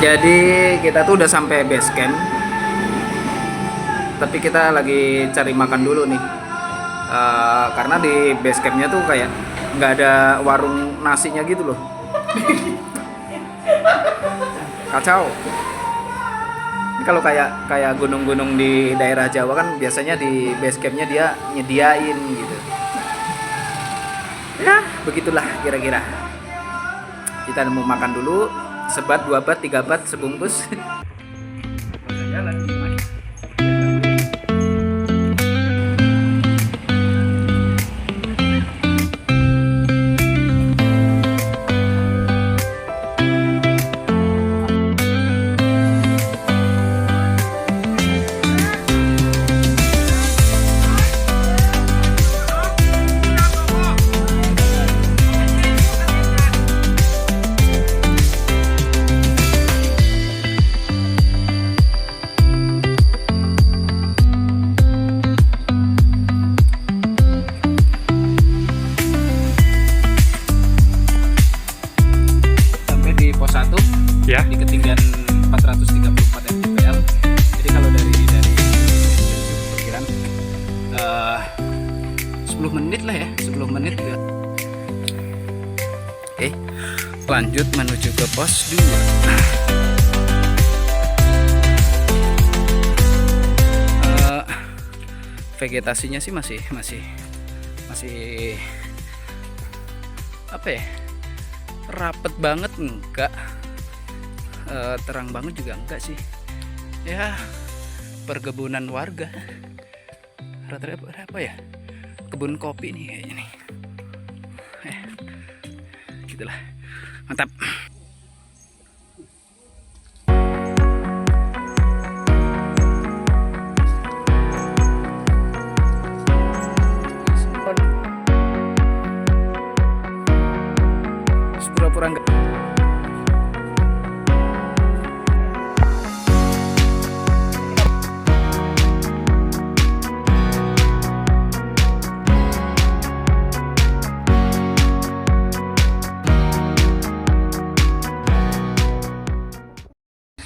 Jadi kita tuh udah sampai base camp, tapi kita lagi cari makan dulu nih. Karena di base campnya tuh kayak nggak ada warung nasinya gitu loh. Kacau. Ini kalau kayak gunung-gunung di daerah Jawa kan biasanya di base campnya dia nyediain gitu. Ya begitulah kira-kira. Kita mau makan dulu, sebat, 2 bat, 3 bat, sebungkus. Jalan gimana? Ya. Di ketinggian 434 mdpl. Jadi kalau dari perkiraan 10 menit lah ya, 10 menit ya. Oke, lanjut menuju ke pos 2. Vegetasinya sih masih apa ya, rapet banget enggak, terang banget juga enggak sih ya, perkebunan warga rata-rata apa ya, kebun kopi nih kayaknya nih, gitulah, mantap. Pura-pura enggak.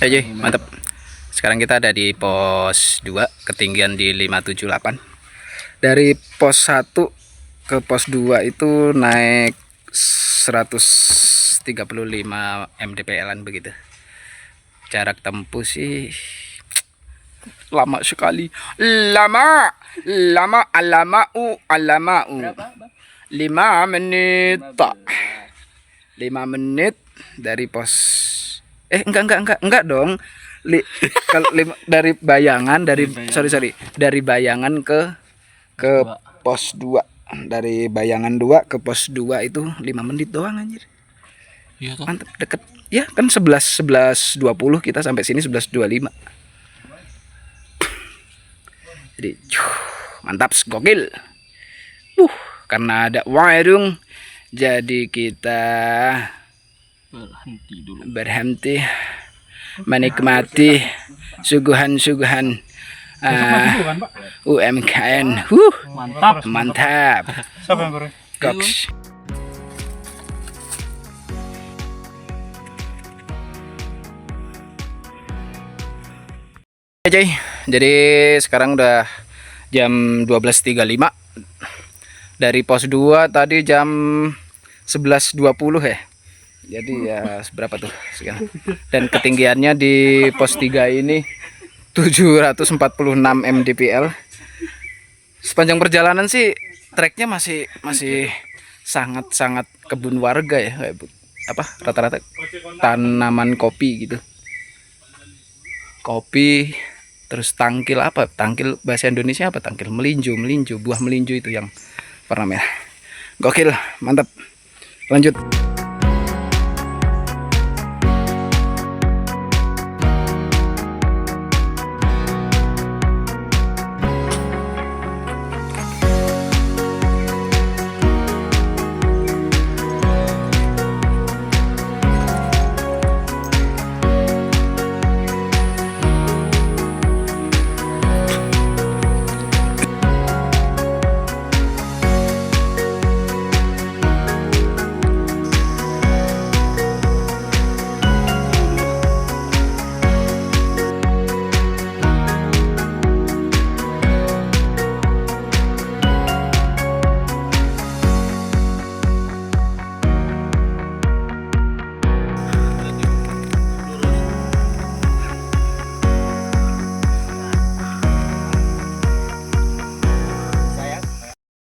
Aja mantap. Sekarang kita ada di pos 2, ketinggian di 578. Dari pos 1 ke pos 2 itu naik 135 mdpl-an begitu. Jarak tempuh sih lama sekali. Lama 5 menit. 5 menit dari pos enggak dong. Kalau dari Bayangan, dari Bayangan ke pos 2. Dari Bayangan 2 ke pos 2 itu 5 menit doang anjir. Iya toh. Mantap, deket. Ya kan 11.20 kita sampai sini 11.25. Jadi mantap, gokil. Karena ada warung jadi kita berhenti menikmati suguhan-suguhan UMKM. Mantap. Goks. Jadi sekarang udah jam 12.35. Dari pos 2 tadi jam 11.20 ya. Jadi ya berapa tuh sekarang? Dan ketinggiannya di pos 3 ini 746 mdpl. Sepanjang perjalanan sih treknya masih sangat kebun warga ya, kayak apa, rata-rata tanaman kopi gitu. Kopi, terus tangkil, apa tangkil bahasa Indonesia apa, tangkil melinjo, buah melinjo itu yang warna merah. Gokil, mantap. Lanjut.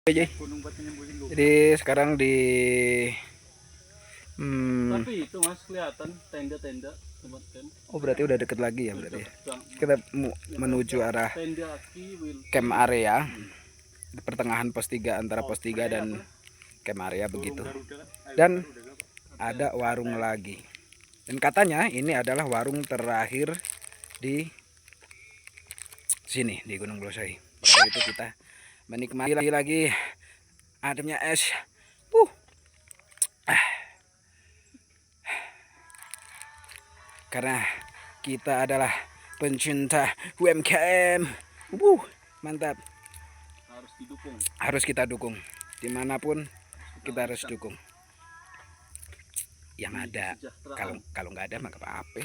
Jadi sekarang di Tapi itu Mas kelihatan tenda-tenda tempat camp. oh berarti udah deket lagi ya berarti. Kita menuju arah Tenda Aki Will. camp area di pertengahan pos 3 antara pos 3 dan camp area begitu. Dan ada warung lagi. Dan katanya ini adalah warung terakhir di sini di Gunung Blosai. Maka itu kita menikmati lagi ademnya es. Karena kita adalah pencinta UMKM. Mantap. Harus didukung. Harus kita dukung. Dimanapun kita harus dukung. Yang ada. Kalau nggak ada maka apa?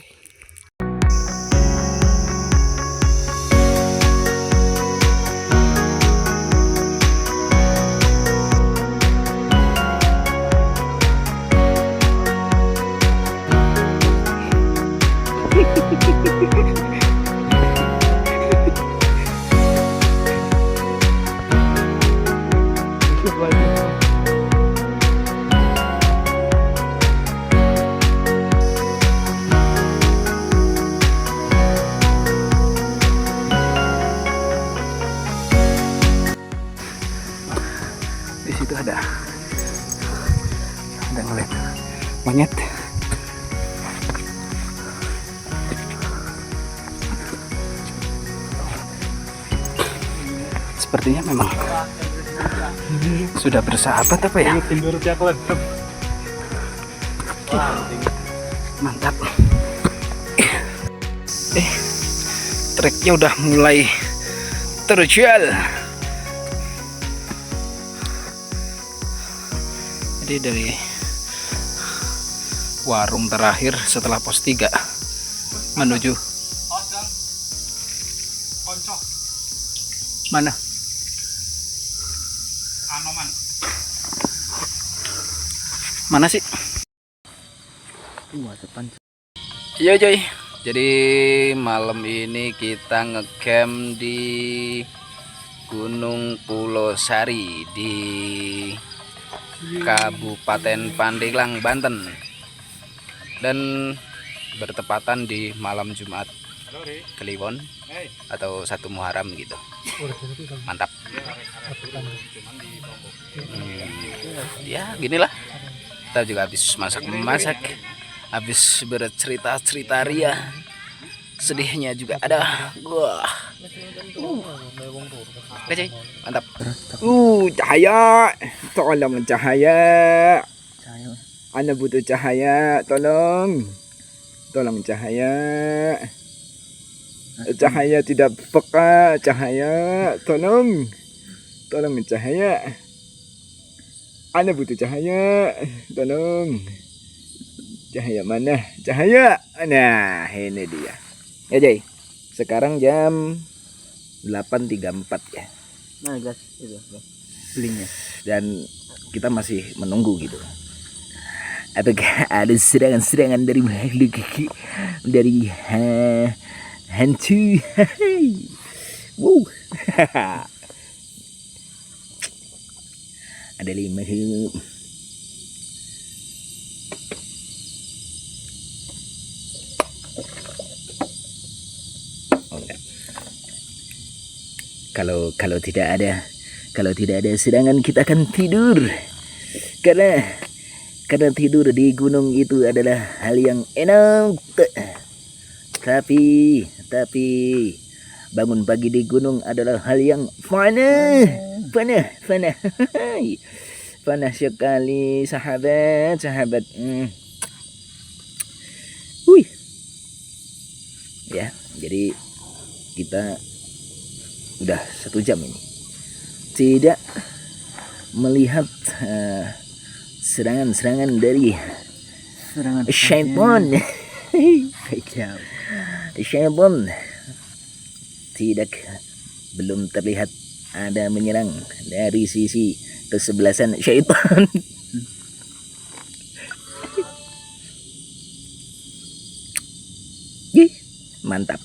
Di situ ada ngeliat monyet. Sepertinya memang sudah bersahabat apa ya? Mantap. Treknya udah mulai terjal. Jadi dari warung terakhir setelah pos 3 menuju mana? Anoman. Mana sih? Iya Joy. Jadi malam ini kita ngecamp di Gunung Pulau Sari di Kabupaten Pandeglang, Banten. Dan bertepatan di malam Jumat Kliwon atau 1 Muharram gitu. Mantap. Ya ginilah. Kita juga habis masak, habis bercerita-cerita ria. Sedihnya juga ada. Wah. Oke, mantap. Cahaya. Tolong cahaya. Ana butuh cahaya, tolong. Tolong cahaya. Cahaya tidak peka, cahaya, tolong. Tolong cahaya. Ana butuh cahaya, tolong. Cahaya mana? Cahaya. Nah, ini dia. Ya, Jay. Sekarang jam 8.34 ya. Nah, guys, itu Blinknya. Dan kita masih menunggu gitu. Apakah ada serangan-serangan dari makhluk dari hantu? Wow. Ada 5 hidup. Oh, enggak. Kalau tidak ada serangan kita akan tidur. Karena tidur di gunung itu adalah hal yang enak. Tapi bangun pagi di gunung adalah hal yang panah sekali sahabat. Ya, jadi kita udah 1 jam ini tidak melihat serangan dari syaitan. Syaitan belum terlihat ada menyerang dari sisi kesebelasan syaitan. Mantap.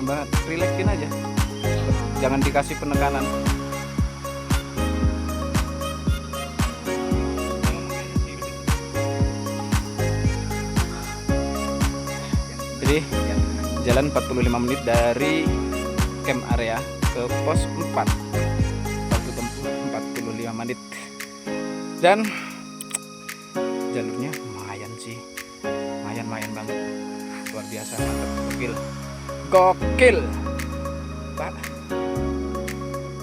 banget, relaxin aja, jangan dikasih penekanan. Jadi jalan 45 menit dari camp area ke pos 4, waktu tempuh 45 menit, dan jalurnya lumayan sih, lumayan banget, luar biasa, mantap, gokil Pak.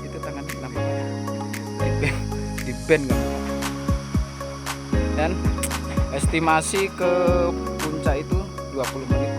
Itu tangannya kenapa ya? Di band kan. Dan estimasi ke puncak itu 20 menit